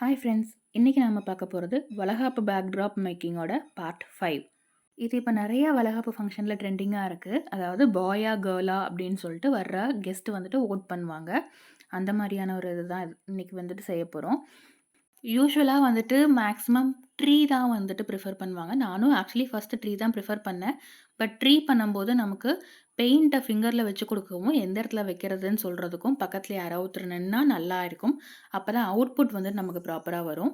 Hi friends, இன்றைக்கி நம்ம பார்க்க போகிறது வளகாப்பு பேக்ட்ராப் மேக்கிங்கோட பார்ட் 5. இது இப்போ நிறைய வளகாப்பு ஃபங்க்ஷனில் ட்ரெண்டிங்காக இருக்குது. அதாவது பாயா கேர்ளா அப்படின்னு சொல்லிட்டு வர்ற கெஸ்ட்டு வந்துட்டு ஓட் பண்ணுவாங்க. அந்த மாதிரியான ஒரு இதுதான் இன்றைக்கி வந்துட்டு செய்ய போகிறோம். யூசுவலாக வந்துட்டு மேக்ஸிமம் ட்ரீ தான் வந்துட்டு ப்ரிஃபர் பண்ணுவாங்க. நானும் ஆக்சுவலி ஃபஸ்ட்டு ட்ரீ தான் ப்ரிஃபர் பண்ணேன். பட் ட்ரீ பண்ணும்போது நமக்கு பெயிண்ட்டை ஃபிங்கரில் வச்சு கொடுக்கவும், எந்த இடத்துல வைக்கிறதுன்னு சொல்கிறதுக்கும் பக்கத்தில் யாராவது ஒருத்தர் நின்னா நல்லா இருக்கும். அப்போ தான் அவுட்புட் வந்துட்டு நமக்கு ப்ராப்பராக வரும்.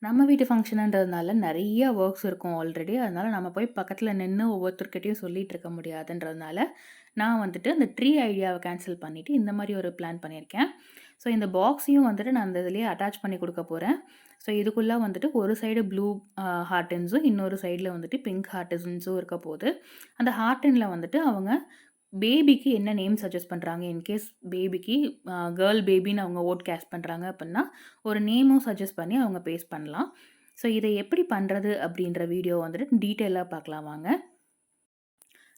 நம்ம வீட்டு ஃபங்ஷனுன்றதுனால நெறைய ஒர்க்ஸ் இருக்கும் ஆல்ரெடி. அதனால நம்ம போய் பக்கத்துல நின்னு ஒவ்வொருத்தர்கிட்டயும் சொல்லிட்டு இருக்க முடியாதுன்றதுனால, நான் வந்துட்டு அந்த ட்ரீ ஐடியாவ கேன்சல் பண்ணிட்டு, இந்த மாரி ஒரு பிளான் பண்ணியிருக்கேன். ஸோ இந்த பாக்ஸையும் வந்துட்டு நான் அந்த இதிலேயே அட்டாச் பண்ணி குடுக்க போறேன். ஸோ இதுக்குள்ள வந்துட்டு ஒரு சைடு ப்ளூ ஹார்டின்ஸும், இன்னொரு சைடுல வந்துட்டு பிங்க் ஹார்டின்ஸும் இருக்க போது. அந்த ஹார்டின்ல வந்துட்டு அவங்க பேபிக்கு என்ன நேம் சஜெஸ்ட் பண்றாங்க? இன்கேஸ் பேபிக்கு கேர்ள் பேபின்னு அவங்க வோட் கேஸ்ட் பண்றாங்க அப்பிட்னா, ஒரு நேமும் சஜெஸ்ட் பண்ணி அவங்க பேஸ்ட் பண்ணலாம். ஸோ இத எப்படி பண்றது அப்படின்ற வீடியோ வந்துட்டு டீட்டெயிலா பார்க்கலாம் வாங்க.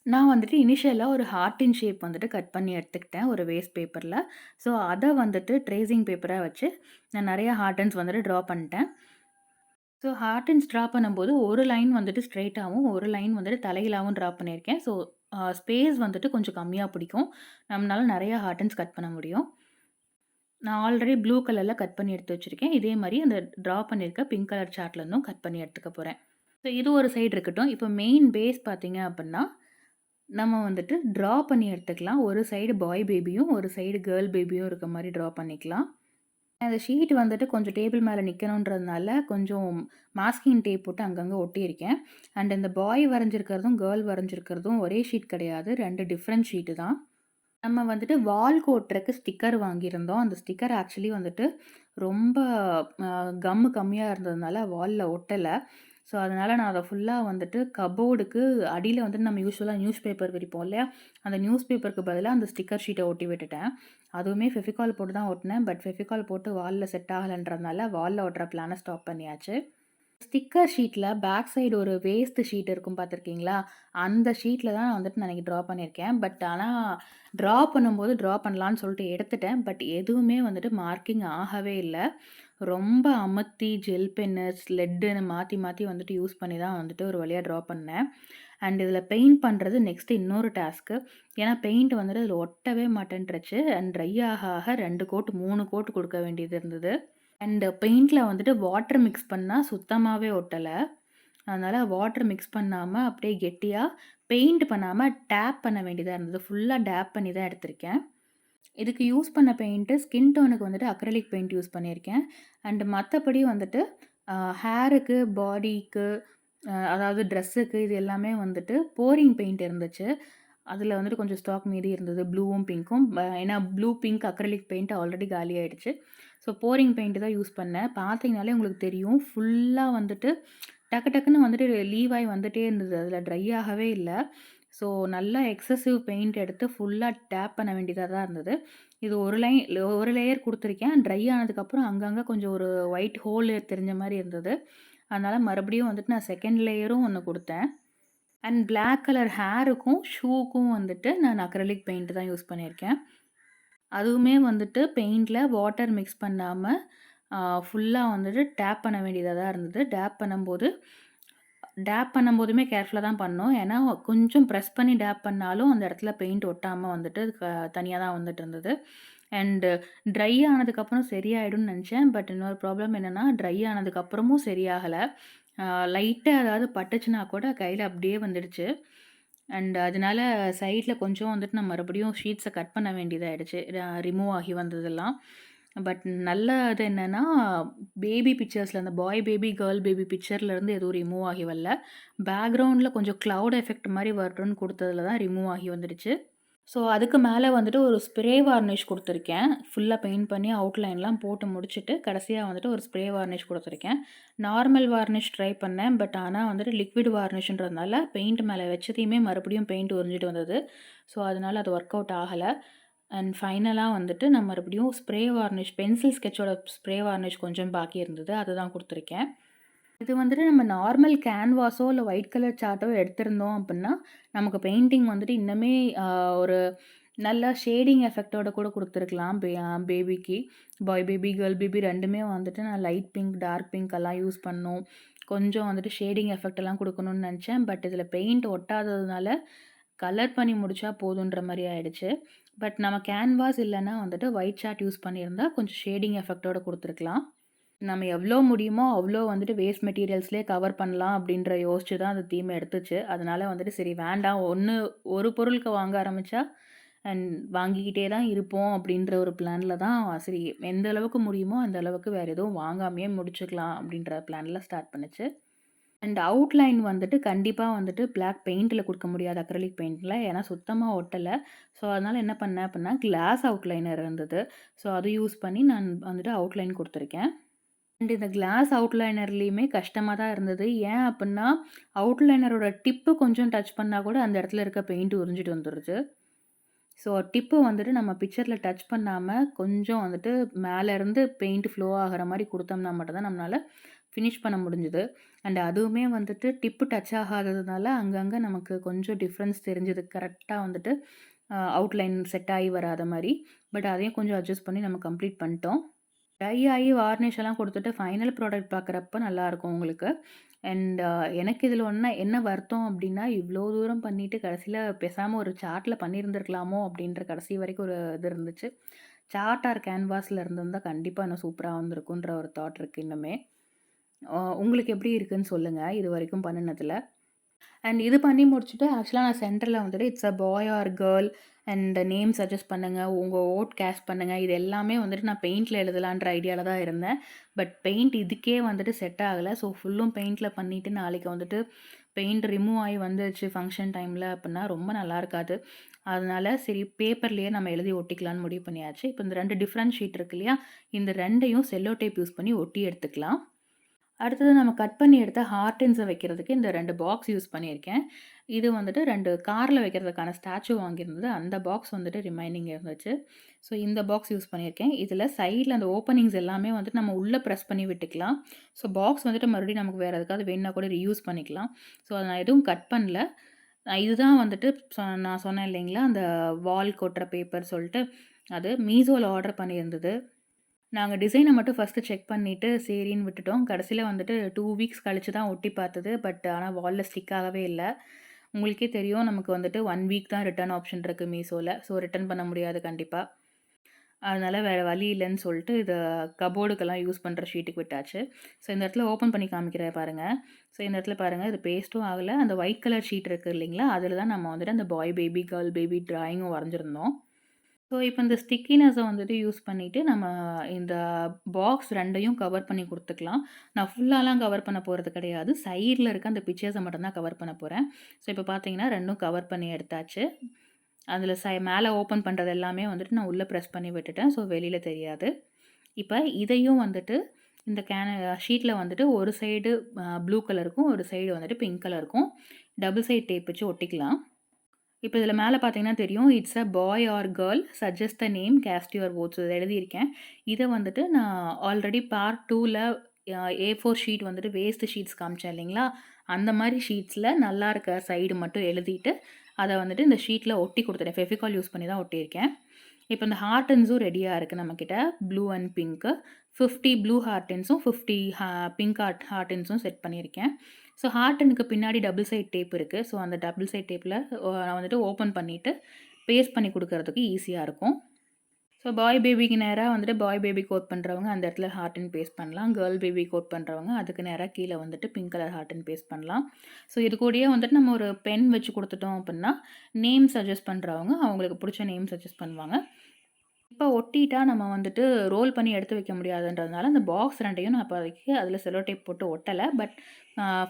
நான் வந்துட்டு இனிஷியலா ஒரு ஹார்ட்டின் ஷேப் வந்துட்டு கட் பண்ணி எடுத்துக்கிட்டேன் ஒரு வேஸ்ட் பேப்பர்ல. ஸோ அத வந்துட்டு ட்ரேசிங் பேப்பரா வச்சு நான் நெறைய ஹார்ட்டின்ஸ் வந்துட்டு ட்ரா பண்ணிட்டேன். ஸோ ஹார்டின்ஸ் ட்ரா பண்ணும்போது ஒரு லைன் வந்துட்டு ஸ்ட்ரெய்ட்டாவும், ஒரு லைன் வந்துட்டு தலைகீழாவும் ட்ரா பண்ணியிருக்கேன். ஸோ ஸ்பேஸ் வந்துட்டு கொஞ்சம் கம்மியா பிடிக்கும். நம்மளால நெறைய ஹார்டின்ஸ் கட் பண்ண முடியும். நான் ஆல்ரெடி ப்ளூ கலர்ல கட் பண்ணி எடுத்து வச்சிருக்கேன். இதே மாரி அந்த ட்ரா பண்ணியிருக்க பிங்க் கலர் சார்ட்லேருந்தும் கட் பண்ணி எடுத்துக்க போறேன். ஸோ இது ஒரு சைடு இருக்கட்டும். இப்போ மெயின் பேஸ் பார்த்தீங்க அப்பிட்னா, நம்ம வந்துட்டு ட்ரா பண்ணி எடுத்துக்கலாம். ஒரு சைடு பாய் பேபியும், ஒரு சைடு கேர்ள் பேபியும் இருக்க மாரி ட்ரா பண்ணிக்கலாம். அந்த ஷீட் வந்துட்டு கொஞ்சம் டேபிள் மேல நிக்கணுன்றதுனால, கொஞ்சம் மாஸ்கிங் டேப் போட்டு அங்கங்க ஒட்டியிருக்கேன். அண்ட் இந்த பாய் வரைஞ்சிருக்கிறதும், கேர்ள் வரைஞ்சிருக்கிறதும் ஒரே ஷீட் கிடையாது. 2 டிஃப்ரெண்ட் ஷீட்டு தான். நம்ம வந்துட்டு வால்க்கு ஒட்டுறக்கு ஸ்டிக்கர் வாங்கியிருந்தோம். அந்த ஸ்டிக்கர் ஆக்சுவலி வந்துட்டு ரொம்ப கம்மு கம்மியா இருந்ததுனால வால்ல ஒட்டல. ஸோ, அதனால நான் அத ஃபுல்லா வந்துட்டு கப்போர்டுக்கு அடியில வந்துட்டு நம்ம யூசுவலா நியூஸ் பேப்பர் விரிப்போம் இல்லையா? அந்த நியூஸ் பேப்பருக்கு பதிலா அந்த ஸ்டிக்கர் ஷீட்ட ஒட்டி விட்டுட்டேன். அதுவுமே ஃபெவிகால் போட்டு தான் ஒட்டுனேன். பட் ஃபெவிகால் போட்டு வால்ல செட் ஆகலன்றதுனால வால்ல ஒட்டுற பிளான ஸ்டாப் பண்ணியாச்சு. ஸ்டிக்கர் ஷீட்ல பேக் சைடு ஒரு வேஸ்ட் ஷீட் இருக்கும் பார்த்துருக்கீங்களா? அந்த ஷீட்ல தான் வந்துட்டு நான் இன்னைக்கு ட்ரா பண்ணியிருக்கேன். பட் ஆனா ட்ரா பண்ணும்போது ட்ரா பண்ணலான்னு சொல்லிட்டு எடுத்துட்டேன். பட் எதுவுமே வந்துட்டு மார்க்கிங் ஆகவே இல்ல. ரொம்ப அமத்தி ஜெல் பென்னு, லெட்டுன்னு மாத்தி மாத்தி வந்துட்டு யூஸ் பண்ணி தான் வந்துட்டு ஒரு வழியா ட்ரா பண்ணேன். அண்ட் இதில பெயிண்ட் பண்றது நெக்ஸ்ட் இன்னொரு டாஸ்க்கு. ஏன்னா பெயிண்ட் வந்துட்டு இதில ஒட்டவே மாட்டேன்ருச்சு. அண்ட் ட்ரை ஆக ஆக 2 கோட் 3 கோட் குடுக்க வேண்டியது இருந்தது. அண்ட் பெயிண்ட்ல வந்துட்டு வாட்டர் மிக்ஸ் பண்ணா சுத்தமாவே ஒட்டல. அதனால வாட்டர் மிக்ஸ் பண்ணாம அப்படியே கெட்டியா பெயிண்ட் பண்ணாம டேப் பண்ண வேண்டியதா இருந்தது. ஃபுல்லா டேப் பண்ணி தான் எடுத்திருக்கேன். இதுக்கு யூஸ் பண்ண பெயிண்ட்டு ஸ்கின் டோனுக்கு வந்துட்டு அக்ரிலிக் பெயிண்ட் யூஸ் பண்ணியிருக்கேன். அண்ட் மத்தபடி வந்துட்டு ஹேருக்கு, பாடிக்கு அதாவது ட்ரெஸ்ஸுக்கு இது எல்லாமே வந்துட்டு போரிங் பெயிண்ட் இருந்துச்சு. அதில வந்துட்டு கொஞ்சம் ஸ்டாக் மீதி இருந்தது. ப்ளூவும், பிங்க்கும். ஏன்னா blue, pink acrylic paint already காலி ஆயிடுச்சு. ஸோ போரிங் பெயிண்ட் தான் யூஸ் பண்ணேன். பார்த்தீங்கனாலே உங்களுக்கு தெரியும். ஃபுல்லா வந்துட்டு டக்கு டக்குன்னு வந்துட்டு லீவ் ஆயி வந்துட்டே இருந்தது. அதில ட்ரை ஆகவே இல்ல. ஸோ நல்லா எக்ஸசிவ் பெயிண்ட் எடுத்து ஃபுல்லா டேப் பண்ண வேண்டியதா தான் இருந்தது. இது ஒரு லேயர் குடுத்துருக்கேன். ட்ரை ஆனதுக்கப்புறம் அங்கங்க கொஞ்சம் ஒரு ஒயிட் ஹோல் தெரிஞ்ச மாரி இருந்தது. அதனால மறுபடியும் வந்துட்டு நான் செகண்ட் லேயரும் ஒண்ணு குடுத்தேன். அண்ட் பிளாக் கலர் ஹேருக்கும், ஷூக்கும் வந்துட்டு நான் அக்ரிலிக் பெயிண்ட் தான் யூஸ் பண்ணியிருக்கேன். அதுவுமே வந்துட்டு பெயிண்ட்ல வாட்டர் மிக்ஸ் பண்ணாம, ஃபுல்லா வந்துட்டு டேப் பண்ண வேண்டியதா தான் இருந்தது. டேப் பண்ணும்போதுமே கேர்ஃபுல்லா தான் பண்ணோம். ஏன்னா, கொஞ்சம் பிரஸ் பண்ணி டேப் பண்ணாலும் அந்த இடத்துல பெயிண்ட் ஒட்டாம வந்துட்டு தனியா தான் வந்துட்டு இருந்தது. அண்டு ட்ரை ஆனதுக்கப்புறம் சரியாயிடும்னு நெனச்சேன். பட் இன்னொரு ப்ராப்ளம் என்னன்னா, ட்ரை ஆனதுக்கப்புறமும் சரியாகல. லைட்டா ஏதாவது பட்டுச்சுன்னா கூட கையில அப்படியே வந்துடுச்சு. அண்ட் அதனால சைட்ல கொஞ்சம் வந்துட்டு நான் மறுபடியும் ஷீட்ஸ கட் பண்ண வேண்டியதாயிடுச்சு. ரிமூவ் ஆகி வந்ததெல்லாம். பட் நல்லது என்னன்னா, பேபி பிக்சர்ஸ்ல அந்த பாய் பேபி, கேர்ள் பேபி பிக்சர்லருந்து எதுவும் ரிமூவ் ஆகி வரல. பேக்கிரவுண்ட்ல கொஞ்சம் கிளவுட் எஃபெக்ட் மாரி வரட்டும்னு குடுத்ததுல தான் ரிமூவ் ஆகி வந்துடுச்சு. ஸோ, அதுக்கு மேல வந்துட்டு ஒரு ஸ்ப்ரே வார்னிஷ் குடுத்துருக்கேன். ஃபுல்லா பெயிண்ட் பண்ணி அவுட்லைன்லாம் போட்டு முடிச்சுட்டு, கடைசியா வந்துட்டு ஒரு ஸ்ப்ரே வார்னிஷ் குடுத்துருக்கேன். நார்மல் வார்னிஷ் ட்ரை பண்ணேன். பட் ஆனா வந்துட்டு லிக்விட் வார்னிஷ்ன்றதுனால பெயிண்ட் மேல வச்சதையுமே மறுபடியும் பெயிண்ட் உறிஞ்சிட்டு வந்தது. ஸோ, அதனால அது ஒர்க் அவுட் ஆகல. அண்ட் ஃபைனலா வந்துட்டு நான் மறுபடியும் ஸ்ப்ரே வார்னிஷ் பென்சில் ஸ்கெட்சோட ஸ்ப்ரே வார்னிஷ் கொஞ்சம் பாக்கி இருந்தது. அதுதான் குடுத்துருக்கேன். இது வந்துட்டு நம்ம நார்மல் கேன்வாஸோ, இல்ல ஒயிட் கலர் சார்ட்டோ எடுத்திருந்தோம் அப்டின்னா, நமக்கு பெயிண்டிங் வந்துட்டு இன்னுமே ஒரு நல்லா ஷேடிங் எஃபெக்ட்டோட கூட குடுத்துருக்கலாம். பேபிக்கு. பாய் பேபி, கேர்ள் பேபி 2மே வந்துட்டு நான் லைட் பிங்க், டார்க் பிங்க் எல்லாம் யூஸ் பண்ணணும். கொஞ்சம் வந்துட்டு ஷேடிங் எஃபெக்ட் எல்லாம் குடுக்கணும்னு நெனச்சேன். பட் இதில பெயிண்ட் ஒட்டாததுனால, கலர் பண்ணி முடிச்சா போதுன்ற மாரி ஆயிடுச்சு. பட் நம்ம கேன்வாஸ் இல்லன்னா வந்துட்டு ஒயிட் சார்ட் யூஸ் பண்ணியிருந்தா, கொஞ்சம் ஷேடிங் எஃபெக்ட்டோட குடுத்துருக்கலாம். நம்ம எவ்ளோ முடியுமோ, அவ்ளோ வந்துட்டு வேஸ்ட் மெட்டீரியல்ஸ்லயே கவர் பண்ணலாம் அப்டின்ற யோசிச்சு தான் அந்த தீம் எடுத்துச்சு. அதனால வந்துட்டு சரி வேண்டாம். ஒரு பொருளுக்கு வாங்க ஆரம்பிச்சா, அண்ட் வாங்கிக்கிட்டே தான் இருப்போம் அப்டின்ற ஒரு பிளான்ல தான் சரி எந்த அளவுக்கு முடியுமோ, அந்த அளவுக்கு வேற எதுவும் வாங்காமயே முடிச்சுக்கலாம் அப்டின்ற பிளான்ல ஸ்டார்ட் பண்ணுச்சு. அண்ட் அவுட்லைன் வந்துட்டு கண்டிப்பா வந்துட்டு பிளாக் பெயிண்ட்ல குடுக்க முடியாது. அக்ரிலிக் பெயிண்ட்ல. ஏன்னா சுத்தமா ஒட்டல. ஸோ, அதனால என்ன பண்ணேன் அப்டின்னா, கிளாஸ் அவுட்லைனர் இருந்தது. ஸோ, அத யூஸ் பண்ணி நான் வந்துட்டு அவுட்லைன் குடுத்துருக்கேன். அண்ட் இந்த கிளாஸ் அவுட்லைனர்லயுமே கஷ்டமா தான் இருந்தது. ஏன் அப்புட்ன்னா, அவுட்லைனரோட டிப்பு கொஞ்சம் டச் பண்ணா கூட அந்த இடத்துல இருக்க பெயிண்ட் உறிஞ்சிட்டு வந்துருது. ஸோ, டிப்பு வந்துட்டு நம்ம பிக்சர்ல டச் பண்ணாம, கொஞ்சம் வந்துட்டு மேலருந்து பெயிண்ட் ஃப்ளோ ஆகுற மாரி குடுத்தோம்னா மட்டும் தான் நம்மளால ஃபினிஷ் பண்ண முடிஞ்சது. அண்ட் அதுவுமே வந்துட்டு டிப்பு டச் ஆகாததுனால, அங்கங்க நமக்கு கொஞ்சம் டிஃப்ரென்ஸ் தெரிஞ்சது. கரெக்ட்டா வந்துட்டு அவுட்லைன் செட் ஆயி வராத மாரி. பட் அதையும் கொஞ்சம் அட்ஜஸ்ட் பண்ணி நம்ம கம்ப்ளீட் பண்ணிட்டோம். ட்ரை ஆயி வார்னிஷ் எல்லாம் குடுத்துட்டு ஃபைனல் ப்ராடக்ட் பார்க்குறப்ப நல்லாருக்கும் உங்களுக்கு. அண்ட் எனக்கு இதில என்ன வருத்தம் அப்டின்னா, இவ்ளோ தூரம் பண்ணிட்டு கடைசில பேசாம ஒரு சார்ட்ல பண்ணியிருந்திருக்கலாமோ அப்டின்ற கடைசி வரைக்கும் ஒரு இது இருந்துச்சு. சார்ட் ஆர் கேன்வாஸ்ல இருந்திருந்தா கண்டிப்பா இன்னும் சூப்பரா வந்திருக்குன்ற ஒரு தாட் இருக்கு இன்னுமே. உங்களுக்கு எப்டி இருக்குன்னு சொல்லுங்க, இதுவரைக்கும் பண்ணுனதுல? அண்ட் இது பண்ணி முடிச்சுட்டு ஆக்சுவலா நான் சென்டர்ல வந்துட்டு it's a boy or girl and name suggest பண்ணுங்க. உங்க ஓட் கேஸ்ட் பண்ணுங்க. இது எல்லாமே வந்துட்டு நான் பெயிண்ட்ல எழுதலான்ற ஐடியால தான் இருந்தேன். பட் பெயிண்ட் இதுக்கே வந்துட்டு செட் ஆகல. ஸோ ஃபுல்லும் பெயிண்ட்ல பண்ணிட்டு நாளைக்கு வந்துட்டு பெயிண்ட் ரிமூவ் ஆயி வந்துருச்சு ஃபங்ஷன் டைம்ல அப்புட்னா ரொம்ப நல்லா இருக்காது. அதனால சரி பேப்பர்லயே நம்ம எழுதி ஒட்டிக்கலான்னு முடிவு பண்ணியாச்சு. இப்போ இந்த 2 டிஃபரண்ட் ஷீட் இருக்கு இல்லையா? இந்த 2யும் செல்லோ டேப் யூஸ் பண்ணி ஒட்டி எடுத்துக்கலாம். அடுத்தது நம்ம கட் பண்ணி எடுத்த ஹார்டின்ஸ வைக்கிறதுக்கு இந்த 2 பாக்ஸ் யூஸ் பண்ணியிருக்கேன். இது வந்துட்டு 2 கார்ல வைக்கிறதுக்கான ஸ்டாச்சு வாங்கியிருந்தது. அந்த பாக்ஸ் வந்துட்டு ரிமைனிங் இருந்துச்சு. ஸோ இந்த பாக்ஸ் யூஸ் பண்ணியிருக்கேன். இதில சைட்ல அந்த ஓப்பனிங்ஸ் எல்லாமே வந்துட்டு நம்ம உள்ள பிரஸ் பண்ணி விட்டுக்கலாம். ஸோ பாக்ஸ் வந்துட்டு மறுபடியும் நமக்கு வேற எதுக்காவது வேணுனா கூட ரீயூஸ் பண்ணிக்கலாம். ஸோ அத நான் எதுவும் கட் பண்ணல. இதுதான் வந்துட்டு நான் சொன்னேன் இல்லைங்களா, அந்த வால் கொட்டுற பேப்பர் சொல்ட்டு, அது மீஷோல ஆர்டர் பண்ணியிருந்தது. நாங்க டிசைன மட்டும் ஃபர்ஸ்ட்டு செக் பண்ணிட்டு, சரின்னு விட்டுட்டோம். கடைசில வந்துட்டு 2 வீக்ஸ் கழிச்சு தான் ஒட்டி பார்த்தது. பட் ஆனா வால்ல ஸ்டிக் ஆகவே இல்ல. உங்களுக்கே தெரியும் நமக்கு வந்துட்டு 1 வீக் தான் ரிட்டர்ன் ஆப்ஷன் இருக்கு மீஷோல. ஸோ ரிட்டர்ன் பண்ண முடியாது கண்டிப்பா. அதனால வேற வழி இல்லன்னு சொல்ட்டு இத கப்போர்டுக்கெல்லாம் யூஸ் பண்ற ஷீட்டுக்கு விட்டாச்சு. ஸோ இந்த இடத்துல ஓப்பன் பண்ணி காமிக்கிறேன் பாருங்க. ஸோ இந்த இடத்துல பாருங்க இது பேஸ்ட்டும் ஆகல. அந்த ஒயிட் கலர் ஷீட் இருக்கு இல்லைங்களா, அதில தான் நம்ம வந்துட்டு அந்த பாய் பேபி, கேர்ள் பேபி டிராயிங்கும் வரைஞ்சிருந்தோம். ஸோ, இப்ப இந்த ஸ்டிக்கினஸ வந்துட்டு யூஸ் பண்ணிட்டு, நம்ம இந்த பாக்ஸ் 2யும் கவர் பண்ணி குடுத்துக்கலாம். நான் ஃபுல்லாலாம் கவர் பண்ண போறது கிடையாது. சைட்ல இருக்க அந்த பிக்சர்ஸ மட்டும் தான் கவர் பண்ண போறேன். ஸோ, இப்ப பார்த்தீங்கன்னா 2ம் கவர் பண்ணி எடுத்தாச்சு. அதில மேல ஓப்பன் பண்றது எல்லாமே வந்துட்டு நான் உள்ள பிரஸ் பண்ணி விட்டுட்டேன். ஸோ, வெளில தெரியாது. இப்ப இதையும் வந்துட்டு இந்த ஷீட்ல வந்துட்டு ஒரு சைடு ப்ளூ கலருக்கும், ஒரு சைடு வந்துட்டு பிங்க் கலருக்கும் டபுள் சைட் டேப் வச்சு ஒட்டிக்கலாம். இப்ப இதில மேல பார்த்தீங்கன்னா தெரியும். It's a boy or girl suggest the name cost your volts இத எழுதியிருக்கேன். இத வந்துட்டு நான் ஆல்ரெடி பார்ட் 2ல A4 ஷீட் வந்துட்டு வேஸ்ட் ஷீட்ஸ் காமிச்சேன் இல்லைங்களா? அந்த மாரி ஷீட்ஸ்ல நல்லா இருக்க சைடு மட்டும் எழுதிட்டு, அத வந்துட்டு இந்த ஷீட்ல ஒட்டி குடுத்துட்டேன். ஃபெவிகால் யூஸ் பண்ணி தான் ஒட்டியிருக்கேன். இப்ப இந்த ஹார்டின்ஸும் ரெடியா இருக்கு நம்மகிட்ட. Blue and pink. 50 ப்ளூ ஹார்டின்ஸும், 50 பிங்க் ஹார்டின்ஸும் செட் பண்ணியிருக்கேன். ஸோ ஹார்டினுக்கு பின்னாடி டபுள் சைட் டேப் இருக்கு. ஸோ அந்த டபுள் சைட் டேப்ல நான் வந்துட்டு ஓப்பன் பண்ணிட்டு, பேஸ்ட் பண்ணி குடுக்கறதுக்கு ஈஸியா இருக்கும். ஸோ பாய் பேபிக்கு நேரா வந்துட்டு பாய் பேபி கோட் பண்றவங்க அந்த இடத்துல ஹார்டின் பேஸ்ட் பண்ணலாம். கேர்ள் பேபி கோட் பண்றவங்க அதுக்கு நேரா கீழ வந்துட்டு பிங்க் கலர் ஹார்டின் பேஸ்ட் பண்ணலாம். ஸோ இது கூடயே வந்துட்டு நம்ம ஒரு பென் வச்சு குடுத்துட்டோம் அப்டின்னா, நேம் சஜெஸ்ட் பண்றவங்க அவங்களுக்கு புடிச்ச நேம் சஜெஸ்ட் பண்ணுவாங்க. இப்ப ஒட்டிட்டா நம்ம வந்துட்டு ரோல் பண்ணி எடுத்து வைக்க முடியாதுன்றதுனால, அந்த பாக்ஸ் 2யும் நான் இப்போதைக்கு அதில செல்லோ டேப் போட்டு ஒட்டல. பட்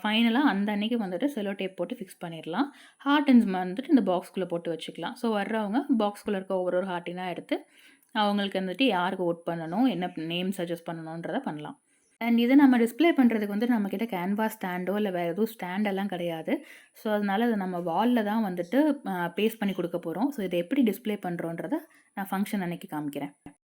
ஃபைனலா அந்த அன்னைக்கு வந்துட்டு செல்லோ டேப் போட்டு ஃபிக்ஸ் பண்ணிரலாம். ஹார்டின்ஸ் வந்துட்டு இந்த பாக்ஸ்குள்ள போட்டு வச்சுக்கலாம். ஸோ வர்றவங்க பாக்ஸ்குள்ள இருக்க ஒரு ஒரு ஹார்ட்டினா எடுத்து, அவங்களுக்கு வந்துட்டு யாருக்கு வோட் பண்ணணும், என்ன நேம் சஜெஸ்ட் பண்ணணுன்றத பண்ணலாம். அண்ட் இத நம்ம டிஸ்ப்ளே பண்றதுக்கு வந்து நம்மகிட்ட கேன்வாஸ் ஸ்டாண்டோ, இல்ல வேற எதுவும் ஸ்டாண்ட் எல்லாம் கிடையாது. ஸோ அதனால அத நம்ம வால்ல தான் வந்துட்டு பேஸ்ட் பண்ணி குடுக்க போறோம். ஸோ இத எப்படி டிஸ்ப்ளே பண்றோன்றத நான் ஃபங்ஷன் அன்னைக்கு காமிக்கிறேன்.